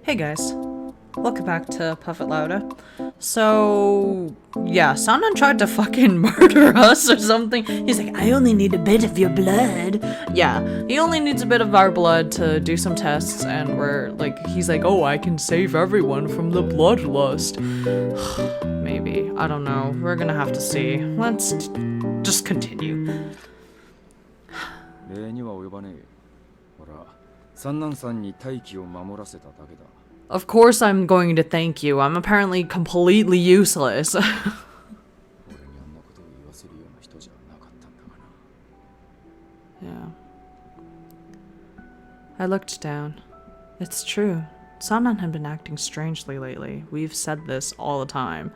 Hey guys, welcome back to Puff It Louder. So, yeah, Sanan tried to fucking murder us or something. He's like, I only need a bit of your blood. Yeah, he only needs a bit of our blood to do some tests, and he's like, oh, I can save everyone from the bloodlust. Maybe, I don't know, we're gonna have to see. Let's just continue. Of course I'm going to thank you. I'm apparently completely useless. Yeah. I looked down. It's true. Sanan had been acting strangely lately. We've said this all the time.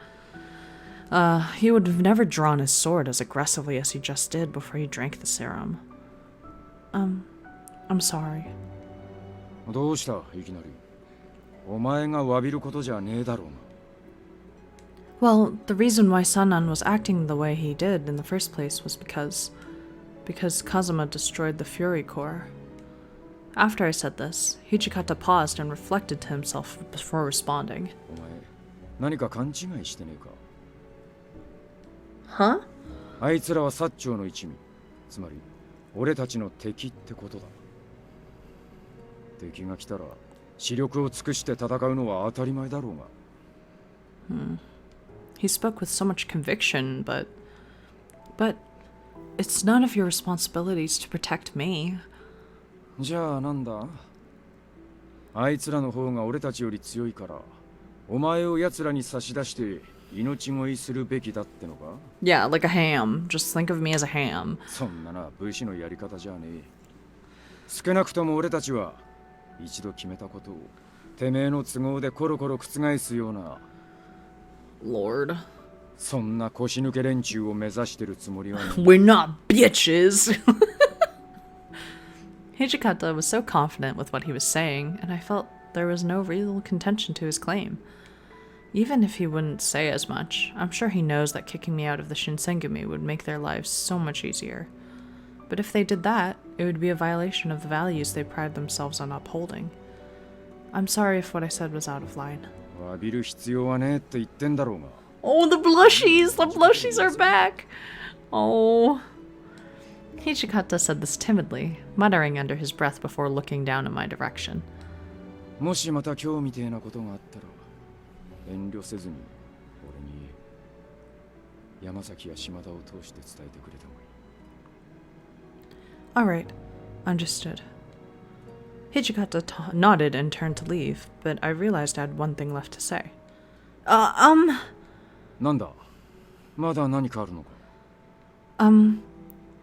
He would have never drawn his sword as aggressively as he just did before he drank the serum. I'm sorry. Well, the reason why Sanan was acting the way he did in the first place was because Kazuma destroyed the Fury Core. After I said this, Hijikata paused and reflected to himself before responding. Huh? He spoke with so much conviction, but it's none of your responsibilities to protect me. Yeah, like a ham. Just think of me as a ham. Lord. We're not bitches! Hijikata was so confident with what he was saying, and I felt there was no real contention to his claim. Even if he wouldn't say as much, I'm sure he knows that kicking me out of the Shinsengumi would make their lives so much easier. But if they did that, it would be a violation of the values they pride themselves on upholding. I'm sorry if what I said was out of line. Oh, the blushies! The blushies are back! Oh. Hijikata said this timidly, muttering under his breath before looking down in my direction. Alright, understood. Hijikata nodded and turned to leave, but I realized I had one thing left to say.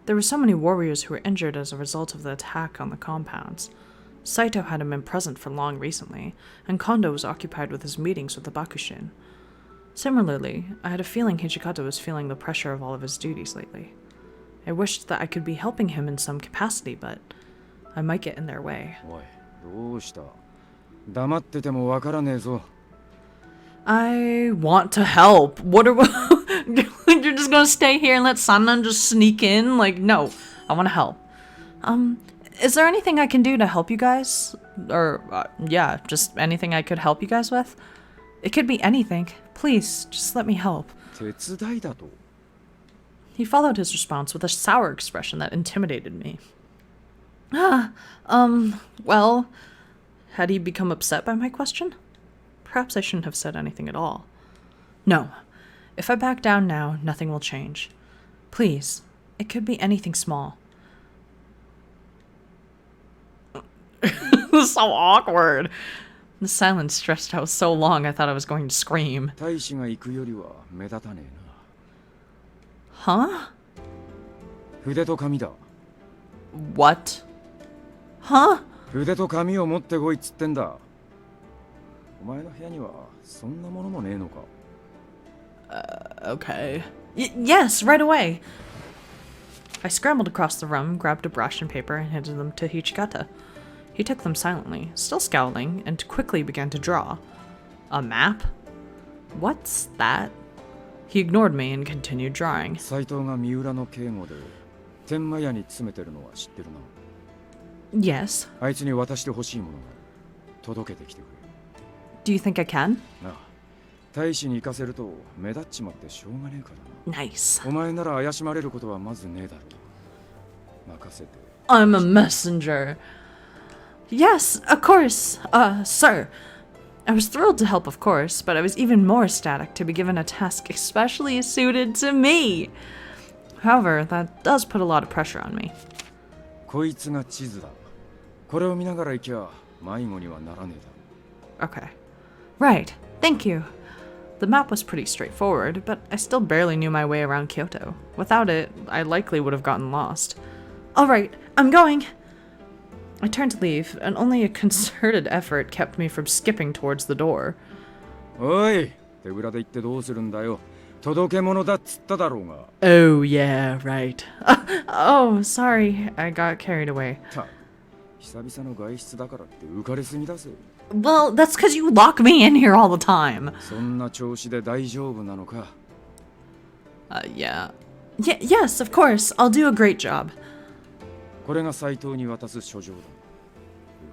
There were so many warriors who were injured as a result of the attack on the compounds. Saito hadn't been present for long recently, and Kondo was occupied with his meetings with the Bakushin. Similarly, I had a feeling Hijikata was feeling the pressure of all of his duties lately. I wished that I could be helping him in some capacity, but I might get in their way. I want to help. What are we... You're just gonna stay here and let Sanan just sneak in? Like, no. I want to help. Is there anything I can do to help you guys? Or, yeah, just anything I could help you guys with? It could be anything. Please, just let me help. He followed his response with a sour expression that intimidated me. Well, had he become upset by my question? Perhaps I shouldn't have said anything at all. No. If I back down now, nothing will change. Please, it could be anything small. This is so awkward. The silence stretched out so long I thought I was going to scream. Huh? What? Huh? Okay. Yes, right away. I scrambled across the room, grabbed a brush and paper, and handed them to Hijikata. He took them silently, still scowling, and quickly began to draw. A map? What's that? He ignored me and continued drawing. Yes. Do you think I can? なあ、大使に行かせると目立っちまってしょうがねえからな。 Nice. お前なら怪しまれることはまずねえだろう。任せて。 I'm a messenger. Yes, of course, sir. I was thrilled to help, of course, but I was even more ecstatic to be given a task especially suited to me. However, that does put a lot of pressure on me. こいつが地図だ。これを見ながら行きゃ迷子にはならねえだろう。 Okay. Right, thank you. The map was pretty straightforward, but I still barely knew my way around Kyoto. Without it, I likely would have gotten lost. Alright, I'm going! I turned to leave, and only a concerted effort kept me from skipping towards the door. おい、手ぶらで行ってどうするんだよ。届け物だっつっただろうが。 Oh, yeah, right. Oh, sorry, I got carried away. 久々の外出だからって浮かれすぎだぜ。 Well, that's because you lock me in here all the time. そんな調子で大丈夫なのか。 Yeah. Yes, of course, I'll do a great job. これが斎藤に渡す書状だ。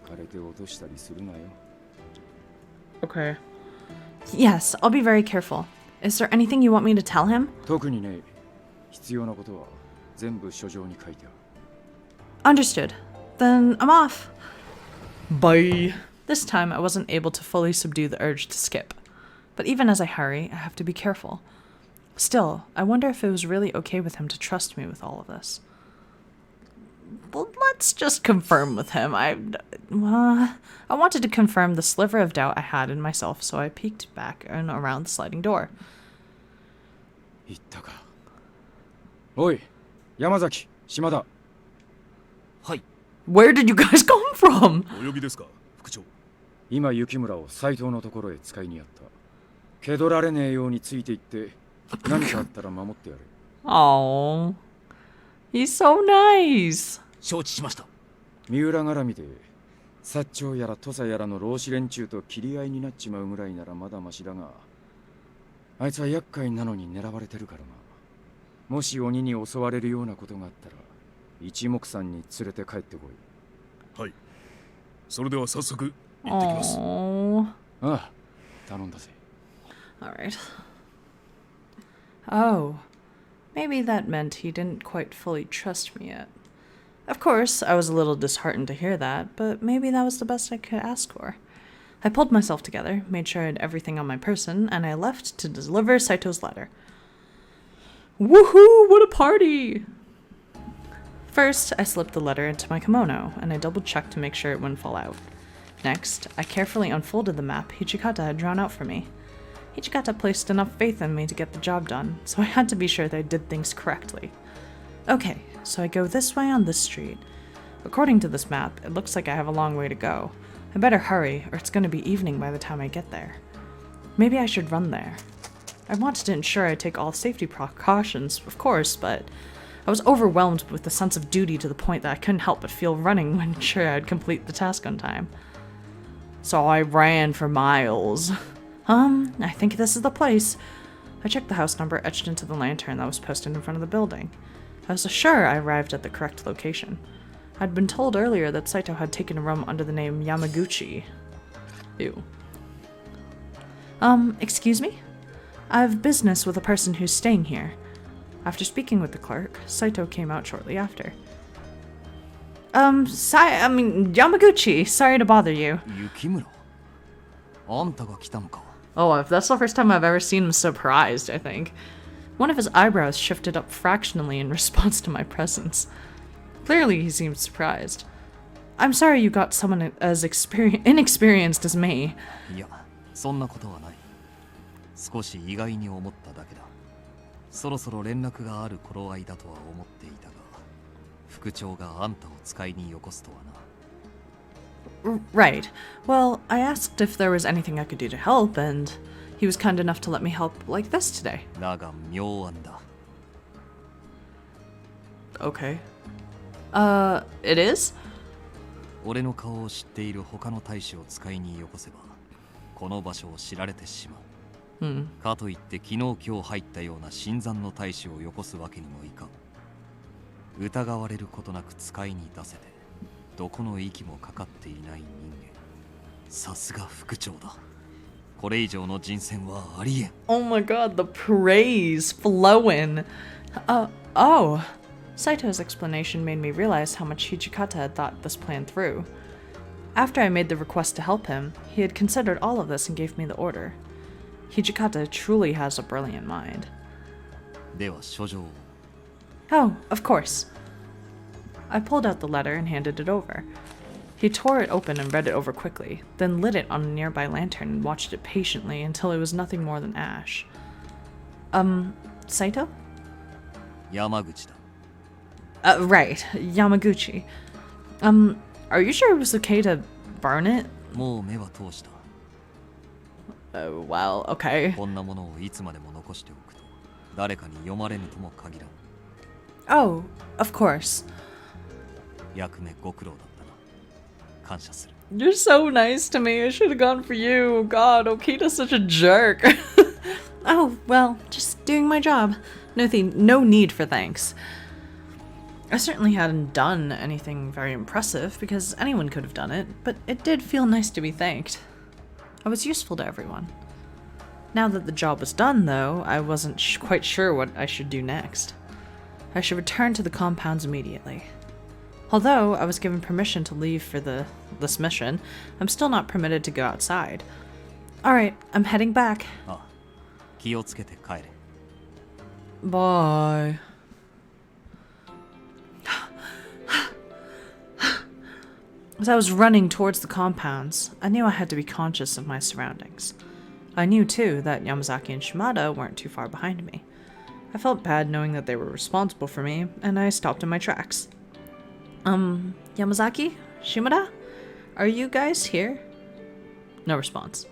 浮かれて落としたりするなよ。 Okay. Yes, I'll be very careful. Is there anything you want me to tell him? 特にね、必要なことは全部書状に書いてある。 Understood. Then I'm off. Bye. This time I wasn't able to fully subdue the urge to skip. But even as I hurry, I have to be careful. Still, I wonder if it was really okay with him to trust me with all of this. Well, let's just confirm with him. I wanted to confirm the sliver of doubt I had in myself, so I peeked back and around the sliding door. 行ったか。おい、山崎、島田。はい。 Where did you guys come from? お呼びですか、副長。今雪村を斎藤のところへ使いにやった。蹴取られねえようについていって、何かあったら守ってやれ。Oh, he's so nice. 承知しました。三浦絡みで薩長やら土佐やらの浪士連中と切り合いになっちまうぐらいならまだマシだが、あいつは厄介なのに狙われてるからな。もし鬼に襲われるようなことがあったら一目散に連れて帰ってこい。はい。それでは早速行ってきます。Oh. ああ、頼んだぜ。 All right. Oh, maybe that meant he didn't quite fully trust me yet. Of course, I was a little disheartened to hear that, but maybe that was the best I could ask for. I pulled myself together, made sure I had everything on my person, and I left to deliver Saito's letter. Woohoo! What a party! First, I slipped the letter into my kimono, and I double-checked to make sure it wouldn't fall out. Next, I carefully unfolded the map Hijikata had drawn out for me. Hijikata placed enough faith in me to get the job done, so I had to be sure that I did things correctly. Okay, so I go this way on this street. According to this map, it looks like I have a long way to go. I better hurry, or it's going to be evening by the time I get there. Maybe I should run there. I wanted to ensure I take all safety precautions, of course, but I was overwhelmed with the sense of duty to the point that I couldn't help but feel running when sure I'd complete the task on time. So I ran for miles. I think this is the place. I checked the house number etched into the lantern that was posted in front of the building. I was sure I arrived at the correct location. I'd been told earlier that Saito had taken a room under the name Yamaguchi. Ew. Excuse me? I have business with a person who's staying here. After speaking with the clerk, Saito came out shortly after. Yamaguchi, sorry to bother you. Yukimura? あんたが来たのか。 Oh, that's the first time I've ever seen him surprised, I think. One of his eyebrows shifted up fractionally in response to my presence. Clearly, he seemed surprised. I'm sorry you got someone as inexperienced as me. いや、そんなことはない。少し意外に思っただけだ。そろそろ連絡がある頃合いだとは思っていたが、副長があんたを使いによこすとはな。 Right. Well, I asked if there was anything I could do to help, and he was kind enough to let me help like this today. だが妙案だ。 Okay. It is? 俺の顔を知っている他の大使を使いによこせば、この場所を知られてしまう。かといって昨日今日入ったような新参の大使をよこすわけにもいかん。疑われることなく使いに出せて、どこの息もかかっていない人間。さすが副長だ。これ以上の人選はありえん。 Oh my god, the praise flowing. Oh. Saito's explanation made me realize how much Hijikata had thought this plan through. After I made the request to help him, he had considered all of this and gave me the order. Hijikata truly has a brilliant mind. では書状を。 Oh, of course. I pulled out the letter and handed it over. He tore it open and read it over quickly, then lit it on a nearby lantern and watched it patiently until it was nothing more than ash. Saito? 山口だ。 Right, Yamaguchi. Are you sure it was okay to burn it? もう目は通した。 Well, okay. こんなものをいつまでも残しておくと、誰かに読まれぬとも限らん。 Oh, of course. 役目ご苦労だったな。感謝する。 You're so nice to me. I should have gone for you. God, Okita's such a jerk. Oh, well, just doing my job. No need for thanks. I certainly hadn't done anything very impressive, because anyone could have done it, but it did feel nice to be thanked. I was useful to everyone. Now that the job was done, though, I wasn't quite sure what I should do next. I should return to the compounds immediately. Although I was given permission to leave for this mission, I'm still not permitted to go outside. Alright, I'm heading back. ああ、気をつけて帰れ。 Bye. As I was running towards the compounds, I knew I had to be conscious of my surroundings. I knew, too, that Yamazaki and Shimada weren't too far behind me. I felt bad knowing that they were responsible for me, and I stopped in my tracks. Yamazaki? Shimada? Are you guys here? No response.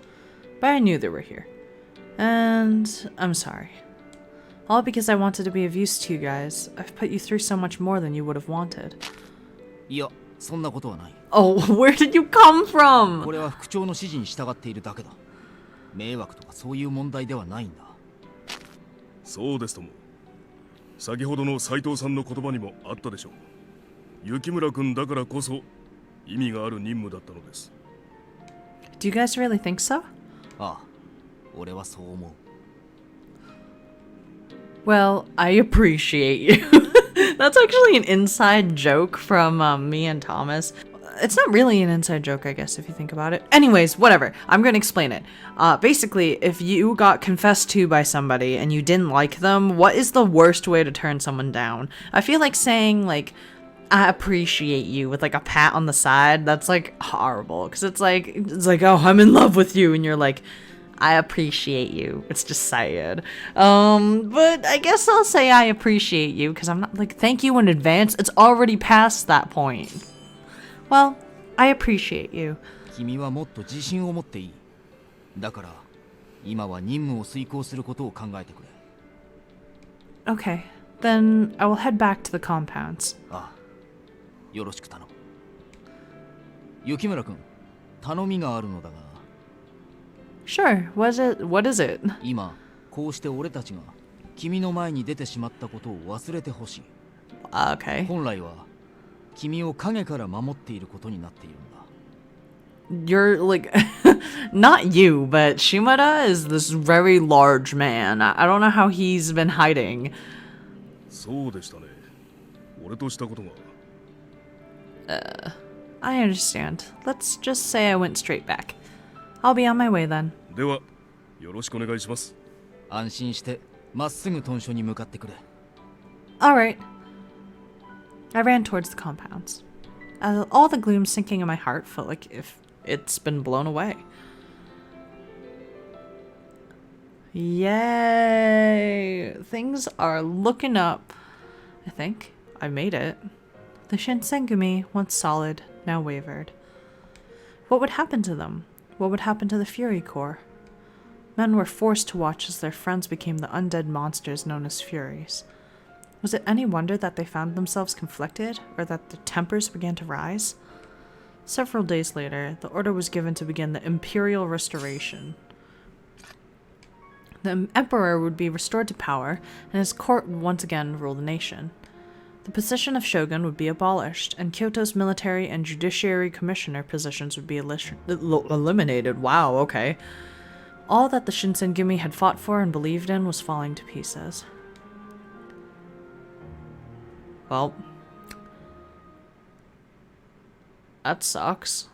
But I knew they were here. And I'm sorry. All because I wanted to be of use to you guys. I've put you through so much more than you would have wanted. いや、そんなことはない。 Oh, where did you come from? これは副長の指示に従っているだけだ。迷惑とかそういう問題ではないんだ。そうですとも。先ほどの斉藤さんの言葉にもあったでしょう。雪村君だからこそ意味がある任務だったのです。Do you guys really think so? ああ、俺はそう思う。 Well, I appreciate you. That's actually an inside joke from me and Thomas. It's not really an inside joke, I guess, if you think about it. Anyways, whatever. I'm going to explain it. Basically, if you got confessed to by somebody and you didn't like them, what is the worst way to turn someone down? I feel like saying, like, I appreciate you with, like, a pat on the side. That's, like, horrible. Because it's like, oh, I'm in love with you. And you're like, I appreciate you. It's just sad. But I guess I'll say I appreciate you because I'm not like, thank you in advance. It's already past that point. Well, I appreciate you. 君はもっと自信を持っていい。だから、今は任務を遂行することを考えてくれ。Okay, then I will head back to the compounds. ああ、よろしく頼む。雪村君、頼みがあるのだが。 Sure, what is it? 今こうして俺たちが君の前に出てしまったことを忘れてほしい。 Okay. 本来は君を影から守っていることになっているんだ。 You're like, not you, but Shimada is this very large man. I don't know how he's been hiding. そうでしたね。俺としたことが。I understand. Let's just say I went straight back. I'll be on my way then. では、よろしくお願いします。安心してまっすぐ屯所に向かってくれ。 Alright. I ran towards the compounds. All the gloom sinking in my heart felt like if it's been blown away. Yay! Things are looking up. I think I made it. The Shinsengumi, once solid, now wavered. What would happen to them? What would happen to the Fury Corps? Men were forced to watch as their friends became the undead monsters known as Furies. Was it any wonder that they found themselves conflicted, or that their tempers began to rise? Several days later, the order was given to begin the Imperial Restoration. The Emperor would be restored to power, and his court would once again rule the nation. The position of shogun would be abolished, and Kyoto's military and judiciary commissioner positions would be eliminated. Wow, okay. All that the Shinsengumi had fought for and believed in was falling to pieces. Well, that sucks.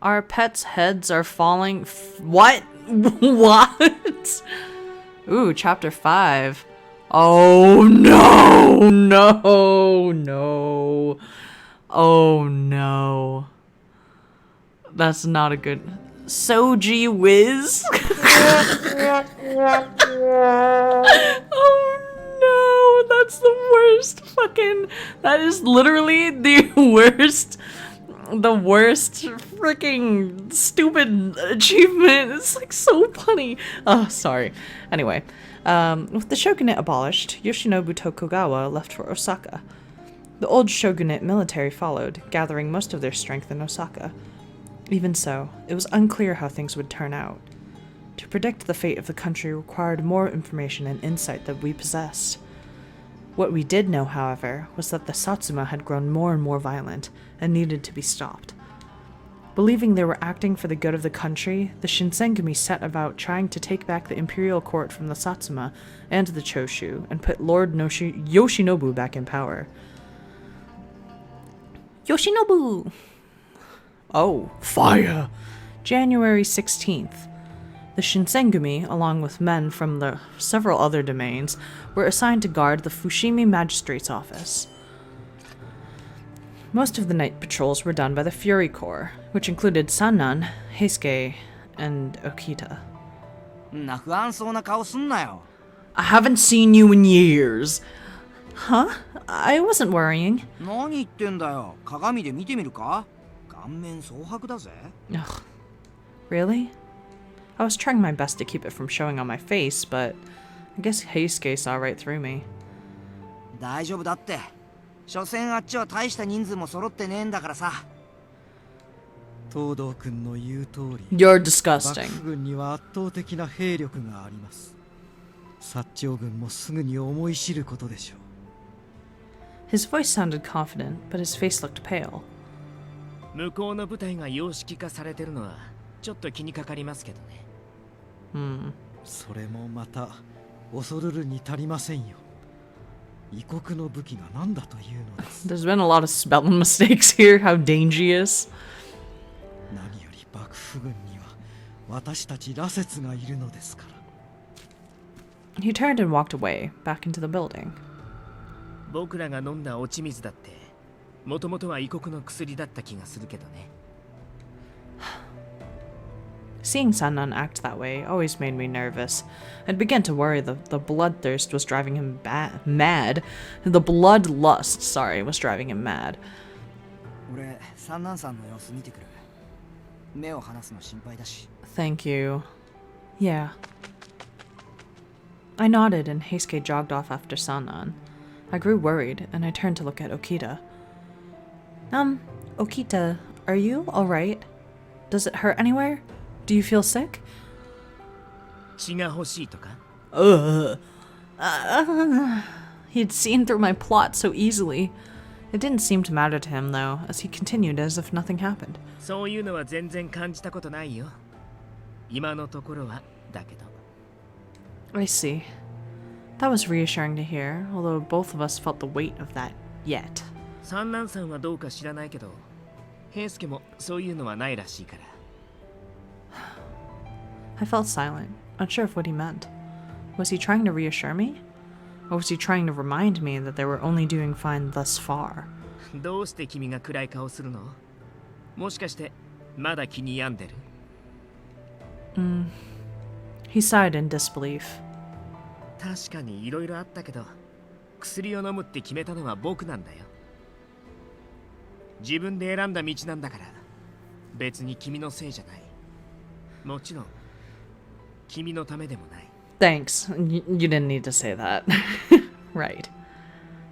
Our pets' heads are falling. What? What? Ooh, chapter 5. Oh no! No! No! Oh no. That's not a good. Soji Whiz? Oh no, that's the worst fucking. That is literally the worst. The worst freaking stupid achievement. It's like so funny. Oh, sorry. Anyway, with the shogunate abolished, Yoshinobu Tokugawa left for Osaka. The old shogunate military followed, gathering most of their strength in Osaka. Even so, it was unclear how things would turn out. To predict the fate of the country required more information and insight than we possessed. What we did know, however, was that the Satsuma had grown more and more violent and needed to be stopped. Believing they were acting for the good of the country, the Shinsengumi set about trying to take back the imperial court from the Satsuma and the Choshu and put Lord Yoshinobu back in power. Yoshinobu! Oh, fire! January 16th. The Shinsengumi, along with men from the several other domains, were assigned to guard the Fushimi Magistrate's office. Most of the night patrols were done by the Fury Corps, which included Sannan, Heisuke, and Okita. I haven't seen you in years. Huh? I wasn't worrying. Ugh. Really? I was trying my best to keep it from showing on my face, but I guess Heisuke saw right through me. You're disgusting. His voice sounded confident, but his face looked pale. 向こうの部隊が様式化されてるのはちょっと気にかかりますけどね。それもまた恐るるに足りませんよ。異国の武器が何だというのです。 There's been a lot of spelling mistakes here. How dangerous. 何より幕府軍には私たち羅刹がいるのですから。 He turned and walked away, back into the building. 僕らが飲んだ落ち水だって、もともとは異国の薬だった気がするけどね。Seeing Sannan act that way always made me nervous. I'd begun to worry the bloodthirst was driving him mad. The bloodlust, was driving him mad. Thank you. Yeah. I nodded and Heisuke jogged off after Sannan. I grew worried and I turned to look at Okita. Okita, are you alright? Does it hurt anywhere? Do you feel sick? 血が欲しいとか? He'd seen through my plot so easily. It didn't seem to matter to him, though, as he continued as if nothing happened. そういうのは全然感じたことないよ。今のところはだけど。 I see. That was reassuring to hear, although both of us felt the weight of that yet. 三男さんはどうか知らないけど、平介もそういうのはないらしいから。 I felt silent, unsure of what he meant. Was he trying to reassure me? Or was he trying to remind me that they were only doing fine thus far? どうして君が暗い顔するの? もしかしてまだ気に病んでる? He sighed in disbelief. 確かに色々あったけど、薬を飲むって決めたのは僕なんだよ。自分で選んだ道なんだから、別に君のせいじゃない。もちろん。 Thanks. You didn't need to say that. Right.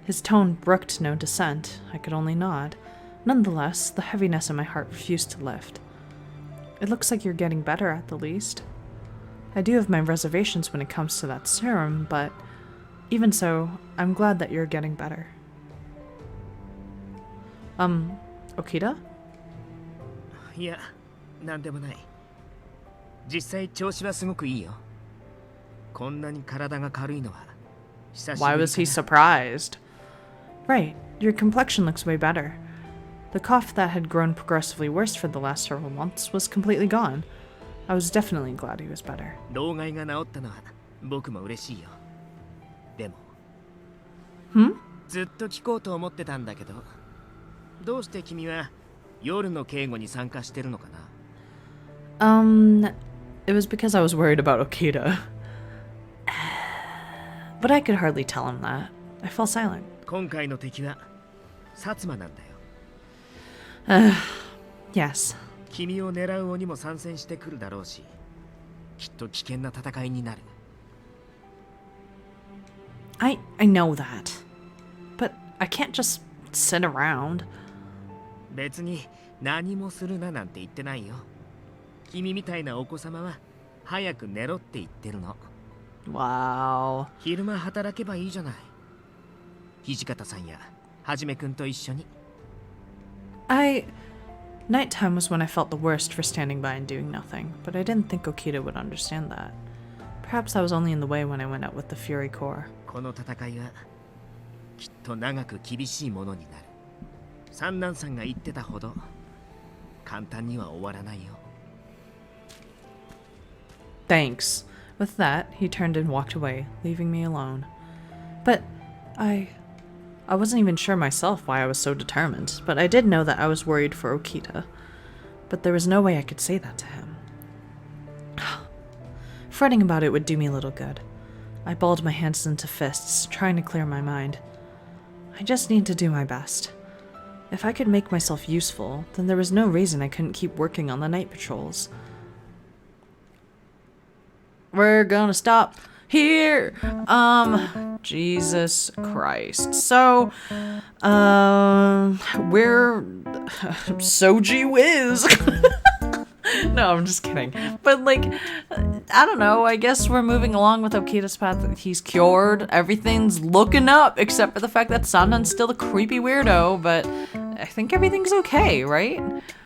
His tone brooked no dissent. I could only nod. Nonetheless, the heaviness in my heart refused to lift. It looks like you're getting better at the least. I do have my reservations when it comes to that serum, but even so, I'm glad that you're getting better. Okita? いや、なんでもない。実際調子はすごくいいよ。こんなに体が軽いのは久しぶり Why かな。 was he surprised? Right, your complexion looks way better. The cough that had grown progressively worse for the last several months was completely gone. I was definitely glad he was better. 老害が治ったのは僕も嬉しいよ。でも Hmm? ずっと聞こうと思ってたんだけど、どうして君は夜の警護に参加してるのかな。 It was because I was worried about Okita. But I could hardly tell him that. I fell silent. 今回の敵は薩摩なんだよ。Yes. 君を狙う鬼も参戦してくるだろうし、きっと危険な戦いになる。 I know that. But I can't just sit around. 別に何もするななんて言ってないよ。君みたいなお子様は早く寝ろって言ってるの。 Wow. 昼間働けばいいじゃない。土方さんやはじめくんと一緒に。 Nighttime was when I felt the worst for standing by and doing nothing, but I didn't think Okita would understand that. Perhaps I was only in the way when I went out with the Fury Corps. この戦いはきっと長く厳しいものになる。三男さんが言ってたほど簡単には終わらないよ。 Thanks. With that, he turned and walked away, leaving me alone. But I wasn't even sure myself why I was so determined, but I did know that I was worried for Okita. But there was no way I could say that to him. Fretting about it would do me little good. I balled my hands into fists, trying to clear my mind. I just need to do my best. If I could make myself useful, then there was no reason I couldn't keep working on the night patrols. We're gonna stop here. Jesus Christ. So, we're Soji Whiz. No, I'm just kidding. But like, I don't know. I guess we're moving along with Okita's path. He's cured. Everything's looking up, except for the fact that Sannan's still a creepy weirdo. But I think everything's okay, right?